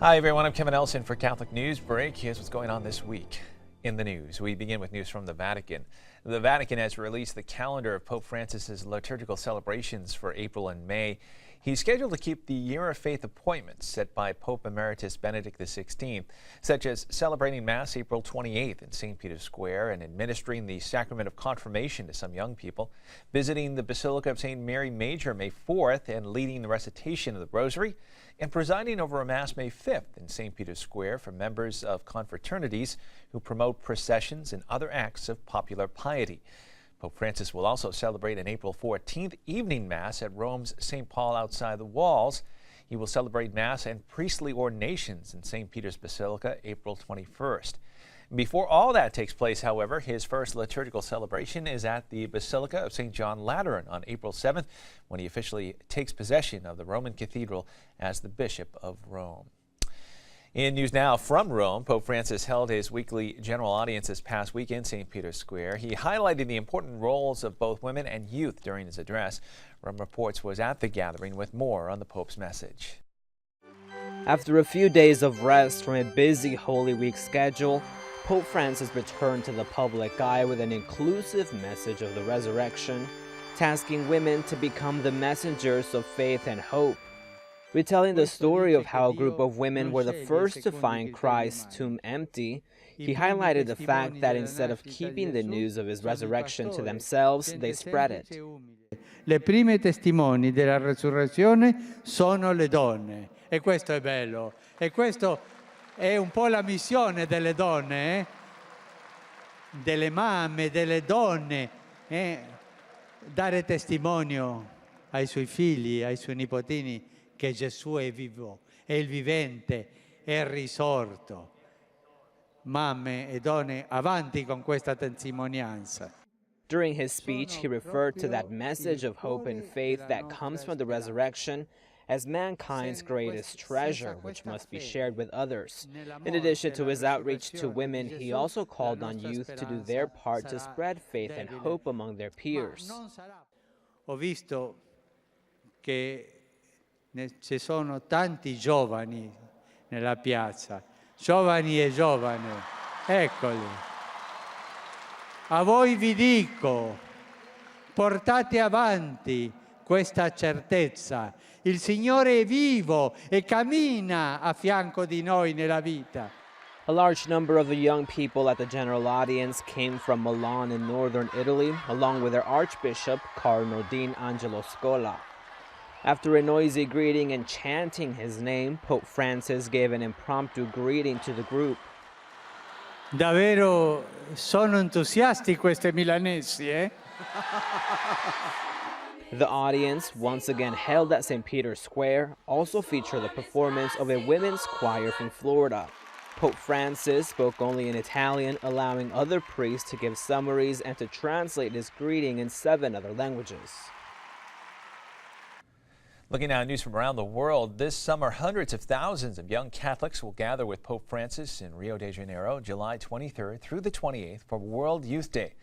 Hi everyone, I'm Kevin Elson for Catholic Newsbreak. Here's what's going on this week in the news. We begin with news from the Vatican. The Vatican has released the calendar of Pope Francis's liturgical celebrations for April and May. He's scheduled to keep the Year of Faith appointments set by Pope Emeritus Benedict XVI, such as celebrating Mass April 28th in St. Peter's Square and administering the sacrament of confirmation to some young people, visiting the Basilica of St. Mary Major May 4th and leading the recitation of the Rosary, and presiding over a Mass May 5th in St. Peter's Square for members of confraternities who promote processions and other acts of popular piety. Pope Francis will also celebrate an April 14th evening Mass at Rome's St. Paul outside the walls. He will celebrate Mass and priestly ordinations in St. Peter's Basilica April 21st. Before all that takes place, however, his first liturgical celebration is at the Basilica of St. John Lateran on April 7th, when he officially takes possession of the Roman Cathedral as the Bishop of Rome. In news now from Rome, Pope Francis held his weekly general audience this past week in St. Peter's Square. He highlighted the important roles of both women and youth during his address. Rome Reports was at the gathering with more on the Pope's message. After a few days of rest from a busy Holy Week schedule, Pope Francis returned to the public eye with an inclusive message of the resurrection, tasking women to become the messengers of faith and hope. Retelling the story of how a group of women were the first to find Christ's tomb empty, he highlighted the fact that instead of keeping the news of his resurrection to themselves, they spread it. Le prime testimoni della resurrezione sono le donne, e questo è bello, e questo è un po' la missione delle donne, delle mamme, delle donne, dare testimonio ai suoi figli, ai suoi nipotini, che Gesù è vivo, è il vivente, è il risorto. Mamme e donne, avanti con questa testimonianza. During his speech, he referred to that message of hope and faith that comes from the resurrection as mankind's greatest treasure, which must be shared with others. In addition to his outreach to women, he also called on youth to do their part to spread faith and hope among their peers. Ho visto che ci sono tanti giovani nella piazza, giovani e giovani, eccoli. A voi vi dico, portate avanti questa certezza. Il Signore è vivo e cammina a fianco di noi nella vita. A large number of the young people at the general audience came from Milan in northern Italy, along with their Archbishop, Cardinal Dean Angelo Scola. After a noisy greeting and chanting his name, Pope Francis gave an impromptu greeting to the group. Davvero sono entusiasti questi milanesi, The audience, once again held at St. Peter's Square, also featured the performance of a women's choir from Florida. Pope Francis spoke only in Italian, allowing other priests to give summaries and to translate his greeting in 7 other languages. Looking now at news from around the world, this summer hundreds of thousands of young Catholics will gather with Pope Francis in Rio de Janeiro, July 23rd through the 28th for World Youth Day.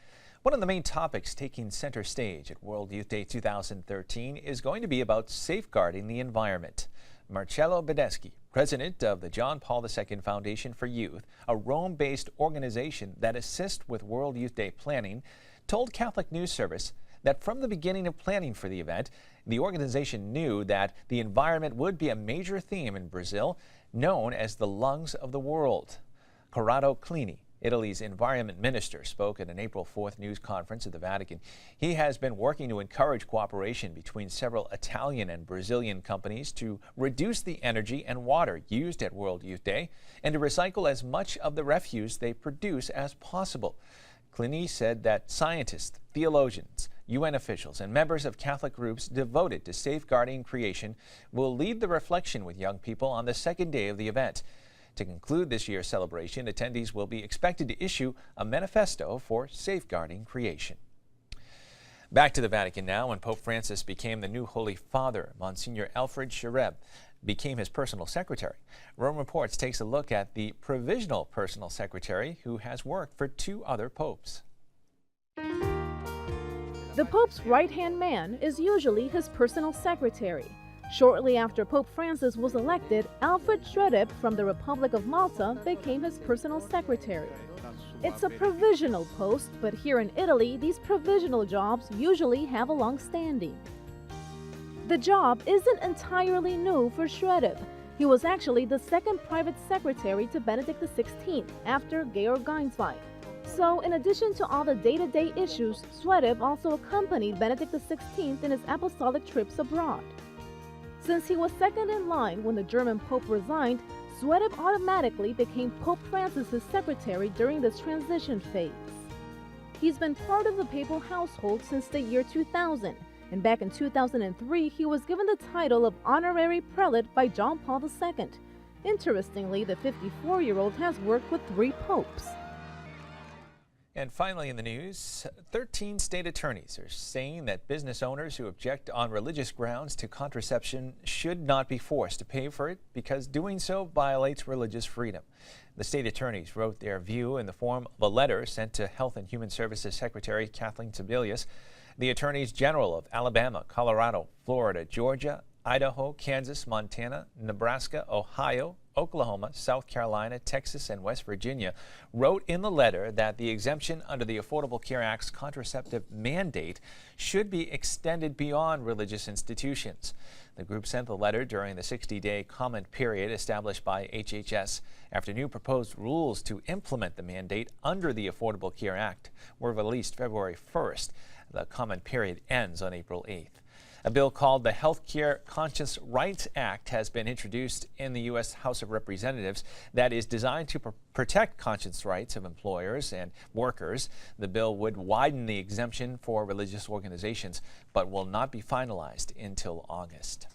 One of the main topics taking center stage at World Youth Day 2013 is going to be about safeguarding the environment. Marcello Badeschi, president of the John Paul II Foundation for Youth, a Rome-based organization that assists with World Youth Day planning, told Catholic News Service that from the beginning of planning for the event, the organization knew that the environment would be a major theme in Brazil, known as the lungs of the world. Corrado Clini, Italy's environment minister, spoke at an April 4th news conference at the Vatican. He has been working to encourage cooperation between several Italian and Brazilian companies to reduce the energy and water used at World Youth Day and to recycle as much of the refuse they produce as possible. Clini said that scientists, theologians, UN officials, and members of Catholic groups devoted to safeguarding creation will lead the reflection with young people on the second day of the event. To conclude this year's celebration, attendees will be expected to issue a manifesto for safeguarding creation. Back to the Vatican now, when Pope Francis became the new Holy Father, Monsignor Alfred Schereb became his personal secretary. Rome Reports takes a look at the provisional personal secretary who has worked for 2 other popes. The Pope's right-hand man is usually his personal secretary. Shortly after Pope Francis was elected, Alfred Schredeb from the Republic of Malta became his personal secretary. It's a provisional post, but here in Italy, these provisional jobs usually have a long standing. The job isn't entirely new for Schredeb. He was actually the second private secretary to Benedict XVI after Georg Gainsweig. So, in addition to all the day-to-day issues, Schredeb also accompanied Benedict XVI in his apostolic trips abroad. Since he was second in line when the German Pope resigned, Schredeb automatically became Pope Francis's secretary during this transition phase. He's been part of the papal household since the year 2000, and back in 2003 he was given the title of honorary prelate by John Paul II. Interestingly, the 54-year-old has worked with 3 popes. And finally in the news, 13 state attorneys are saying that business owners who object on religious grounds to contraception should not be forced to pay for it because doing so violates religious freedom. The state attorneys wrote their view in the form of a letter sent to Health and Human Services Secretary Kathleen Sebelius. The attorneys general of Alabama, Colorado, Florida, Georgia, Idaho, Kansas, Montana, Nebraska, Ohio, Oklahoma, South Carolina, Texas, and West Virginia wrote in the letter that the exemption under the Affordable Care Act's contraceptive mandate should be extended beyond religious institutions. The group sent the letter during the 60-day comment period established by HHS after new proposed rules to implement the mandate under the Affordable Care Act were released February 1st. The comment period ends on April 8th. A bill called the Healthcare Conscience Rights Act has been introduced in the U.S. House of Representatives that is designed to protect conscience rights of employers and workers. The bill would widen the exemption for religious organizations, but will not be finalized until August.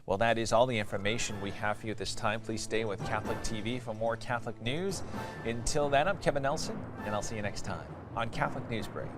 Well, that is all the information we have for you at this time. Please stay with Catholic TV for more Catholic news. Until then, I'm Kevin Nelson, and I'll see you next time on Catholic Newsbreak.